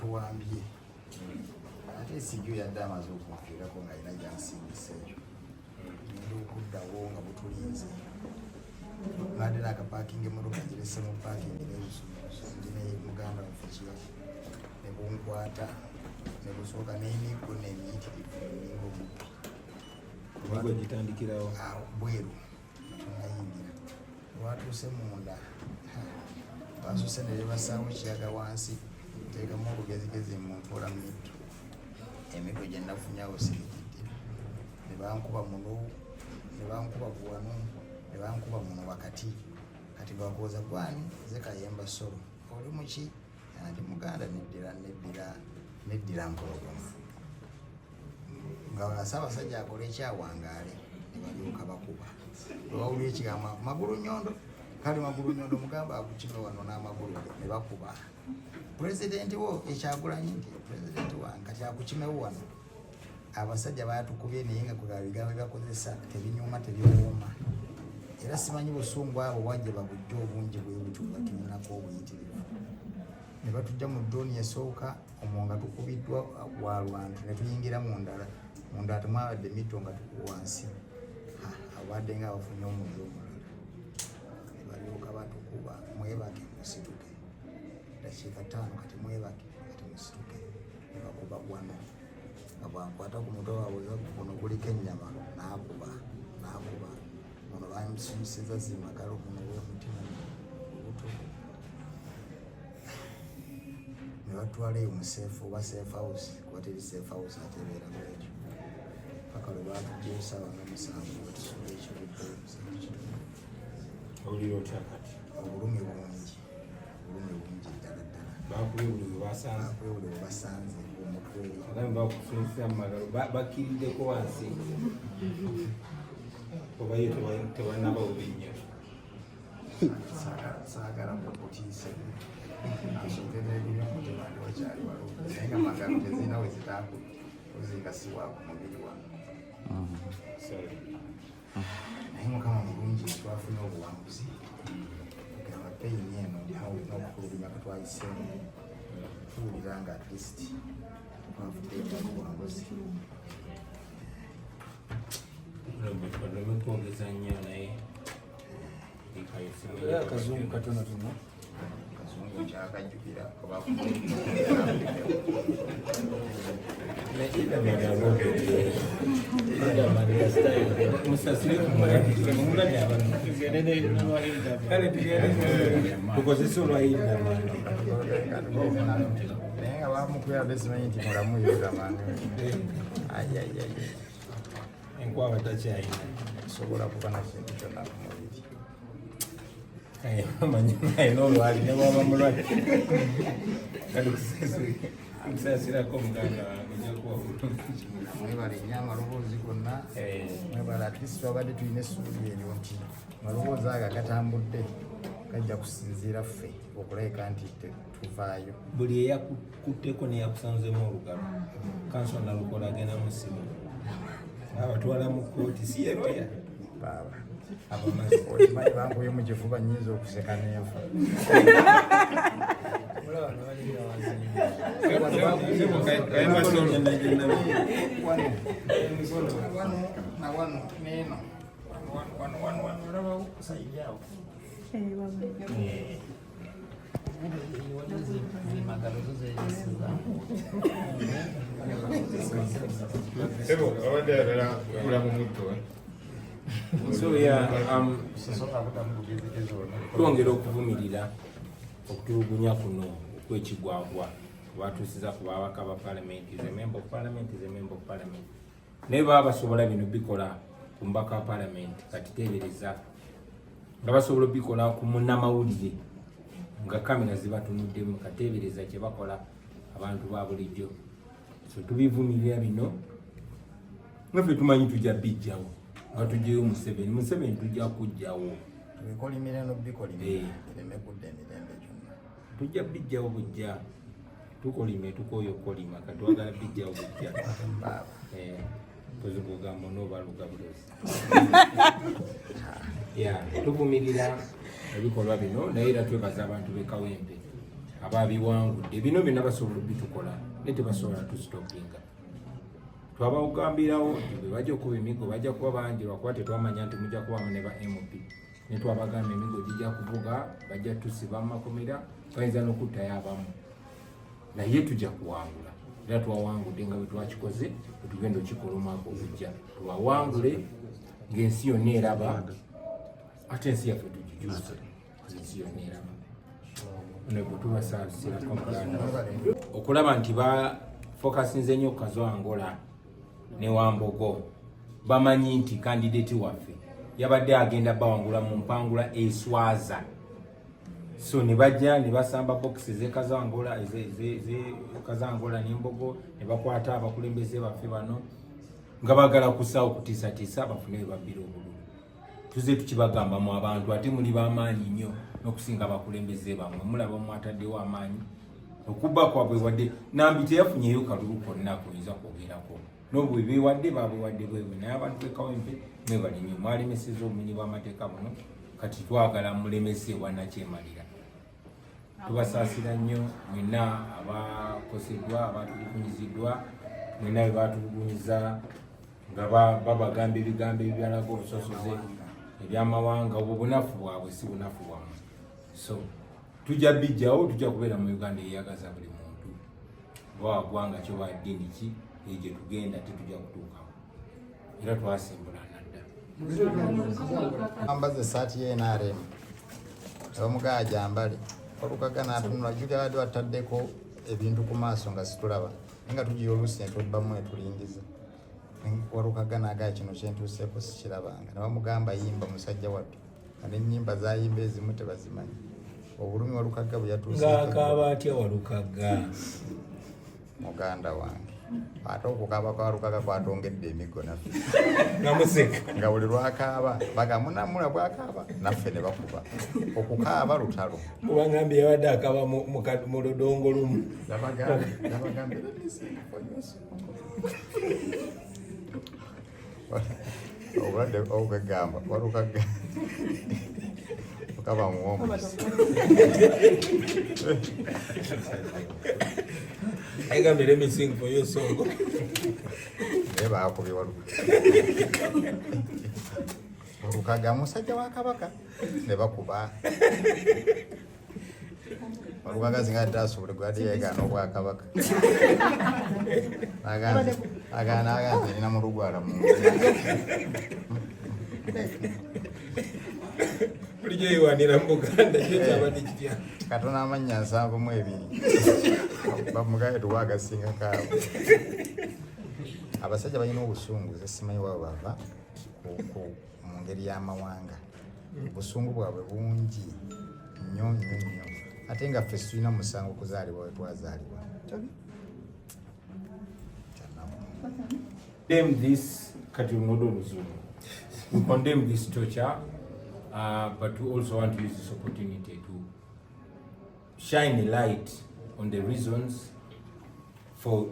batuwambye ate sijju yadde amaze okunfiirako nga alina gyansingiseeyo ngenda okuddawo nga butulinze badde naakapakinga emmotoka girese mu pakingi ndina muganda mufukiya ne bunkwata ne busooka n'emiggo n'emiyitirivu emingo Amigo gitandikirawo bweru tunayingira lwatuuse munda basuse ne lebasaawo kiyaga wansi teekamu olugezigezi mu mpola mitto emigo gye nafunyawo sirikidde ne bankuba muno ne bankuba wano ne bankuba muno wakati kati bakoza gwani ze Kayemba Solo oli muki andi muganda neddira mpologoma nga Ssaabasajja akola ekyawangaale ne balyoka bakuba lwawulira ekigambo magulu nyondo kale magulu nyondo mugamba akukime wano n'amagulu ne bakuba pulezidenti wo Ekyagulanyi nti pulezidenti wange kati akukimewo wano abasajja batukubye naye nga kugaba bigambo byakozesa tebinyuma tebyowooma era simanyi busungu abo wajja babujja obungi bwe butyo batulinako obuyitirivu ne batujja mu ddooni esooka omwo nga tukubiddwa wa lwantu ne tuyingira munda temwabadde mitto nga tukuba wansi abadde nga abafunye omuliro omulala ne balyoka batukuba mwebake musituke dakiika 5 kati mwebake kati musituke ne bakuba wano nga bwankwata ku mutwe waabwe guno guliko ennyama n'akuba muno bamusimusiza zimagalo guno w'omutima obuto ne batwala eyo mu safe oba safe house kuba teri safe house ate ebeera bwekyo paka lwe batugyeyo ssaawa nga 7 batusula ekibudde owulira otya kati obulumi bungi ddala bakubye buli we basanze omutwe agambe bakusunisa mu magalo bakkiriddeko wansi oba yo tewanaba bubi nnyo saagala mukutiise asokera ebiri omutima ndi wakyali waliwo naye nga magalo tezirina we zitaaku ozingasibwa ku mubiri wano naye mukama mulungi twafunye obuwanguzi gamba peyini eno n'okukulubima katwayiseemu tuwulira nga at least twavudde obuwanguzi oleme kwogeza nnyo naye akazungu katonotono kazungu nkyakajjukira tukozesa olwayinamani naye nga bamukwera simanyi nti mulamu yogamani enkwaba takyayina sobola kuba na kintu kyonna ku mubiri manyi ayina olwali nebwaba mulwali kati kusaasirako muganda wange mwebale nnyo amaloboozi gonna mwebale atlist twabadde tulina essuubi eryo nti amaloboozi ago gatambudde gajja kusinziira ffe okulabika nti tuvaayo buli eyakutteko neyakusanzemu olugalo kanso nalukola agenda musimu abatwala mu kooti si yeroya baaba abamazi okimanyi bankuye mu kifuba nyinza okuseka n'enfa nawano neeno olabawo saidi awo zimagalo zo zezisiza twongera okuvumirira okutulugunya kuno okwekigwagwa batuusiza ku babaka ba palamenti ze member of parliament naye baba basobola bino bikola ku mbaka wa palamenti kati tebereza nga basobola bikola ku munnamawulire nga kamera zibatunuddemu katebereza kye bakola abantu ba bulijjo so tubivumirira bino naffe tumanyi tujja bijjawo nga tujjayo Museveni tujja kujjawo tubikolimire nobikolimire kireme kudda emirembe gyonna tujja bijjawo bujja tukolime tukoyo kolima katwagala bijjawo bujja tozikugamba onobaluga bulozi tuvumirira ebikolwa bino naye era twebaza abantu b'Ekawempe ababiwangudde bino byonna basobola bitukola ne tebasobola tusitopinga. Twabagambirawo nti bwe bajja okuba emigo bajja kuba bangi lwakuba tetwamanya nti mujja kubamu ne ba MP ne twabagamba emigo gijja kuvuga bajja tusiba mu makomera bayinza n'okuttayo abamu naye tujja kuwangula era twawangudde nga bwe twakikoze bwe tugenda okikola omwaka ogujja tuwawangule ng'ensi yonna eraba ate ensi yaffe tugijuze ensi yonna eraba nebwe tubasaasirako muganda okulaba nti bafokasinze nnyo Kazo Angola ne Wambogo bamanyi nti kandidati waffe yabadde agenda bawangula mu mpangula eswaza so ne bajja ne basamba bokisi ze Kazo Angola Kazo Angola n'Embogo ne bakwata abakulembeze baffe bano nga bagala kusawo kutiisatiisa bafune we babbira obululu tuze tukibagamba mu abantu ate muli b'amaanyi nnyo n'okusinga abakulembeze bamwe mulaba mwataddewo amaanyi okubba kwabwe wadde nambi teyafunyeyo kalulu konna kuyinza kwogerako n'obwe beewadde babeewadde bwewe naye abantu bekawempe mwebali nnyo mwalemeseza obumenyi bw'amateeka buno kati twagala mulemese bwannakyemalira tubasaasira nnyo mwenna abakoseddwa abatulugunyiziddwa mwenna bwe batulugunyiza nga babagamba ebigambo ebyalaga obusosoze ebyamawanga obwo bunafu bwabwe si bunafu bwamwe so tujja bijjawo tujja kubeera mu Uganda eyeyagaza buli muntu oba wagwanga kyoba ddiini ki eyo gye tugenda tetujja kutuukawo era twasimbula nadda ambaze esaati ye NRM omugaa gyambale Walukaga n'atunula jjukira badde bataddeko ebintu ku maaso nga situlaba nga tugiye oluusi ne tubbamu etulingiza Walukaga n'agaa kino kyentuuseeko sikirabanga ne bamugamba yimba musajja wattu nga n'ennyimba zayimba ezimu tebazimanyi obulumi Walukaga bwe yatuuse ng'akaaba atya Walukaga muganda wange ate okukaaba kwa Walukaga kwatongedde emigo naffe namuseka nga buli lwakaaba bagamunamula bwakaaba naffe ne bakuba okukaaba lutalo kubangambye yabadde akaaba mu ludongo lumu yabagambye obulwadde obugagamba Walukaga okaba muwombuzi I got me, let me sing for you song. Never happy Walukaga musajja wa Kabaka ne bakuba Walukaga singa tasobola gwadi yegaana obwa Kabaka agaana nina mu lugwala mu bulijjo yiwanira mu Buganda kyo kyabadde kitya Katona amannya 7 mu 2 bamugaye tuwagasinga kaabo abasajja balina obusungu zesimanyi wabo bava mu ngeri y'amawanga obusungu bwabwe bungi nnyo nnyo nnyo ate nga ffe tulina musango okuzaalibwa we twazaalibwa condemn this Katimudo Luzulu. We condemn this torture, but we also want to use this opportunity to shine a light on the reasons for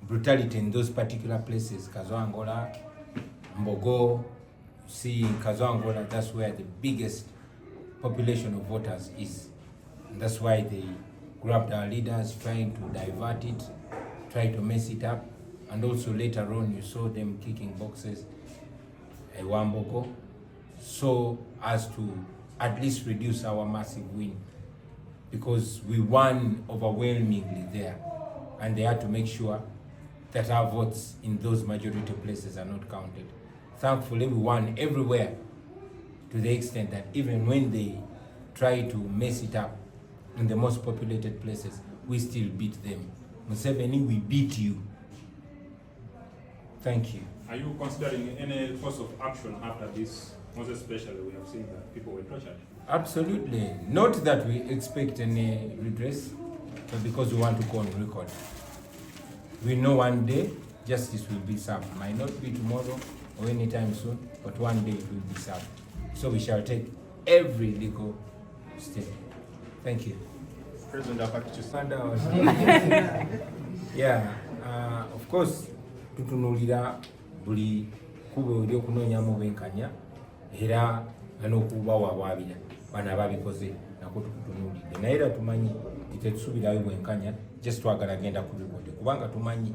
brutality in those particular places. Kazo Angola, Mbogo, see Kazo Angola, that's where the biggest population of voters is. And that's why they grabbed our leaders, trying to divert it, trying to mess it up. And also later on, you saw them kicking boxes at Wambogo, so as to at least reduce our massive win, because we won overwhelmingly there, and they had to make sure that our votes in those majority places are not counted. Thankfully, we won everywhere, to the extent that even when they try to mess it up in the most populated places, we still beat them. Museveni, we beat you. Thank you. Are you considering any course of action after this? Most especially, we have seen that people were tortured. Absolutely. Not that we expect any redress, but because we want to go on record. We know one day justice will be served. Might not be tomorrow or anytime soon, but one day it will be served. So we shall take every legal step. Thank you. President Afaki Yeah, of course, tutunulira buli kubo oli okunoonyamu bwenkanya era n'okubawaabira bano ababikoze nako tukutunuulidde naye era tumanyi tetusubirayo bwenkanya just twagala genda ku bibodi kubanga tumanyi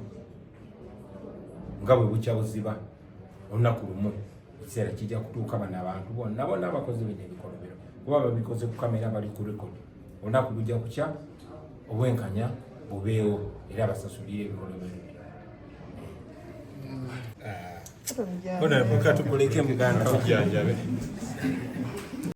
nga bwe bukya buziba olunaku lumu ekiseera kijja kutuuka bano abantu bonna bonna abakozi bino ebikolobero kuba babikoze ku kamera bali ku rekodi olunaku lujja kukya obwenkanya bubeewo era basasulire ebikolobero Honorable Katukuleke Muganda.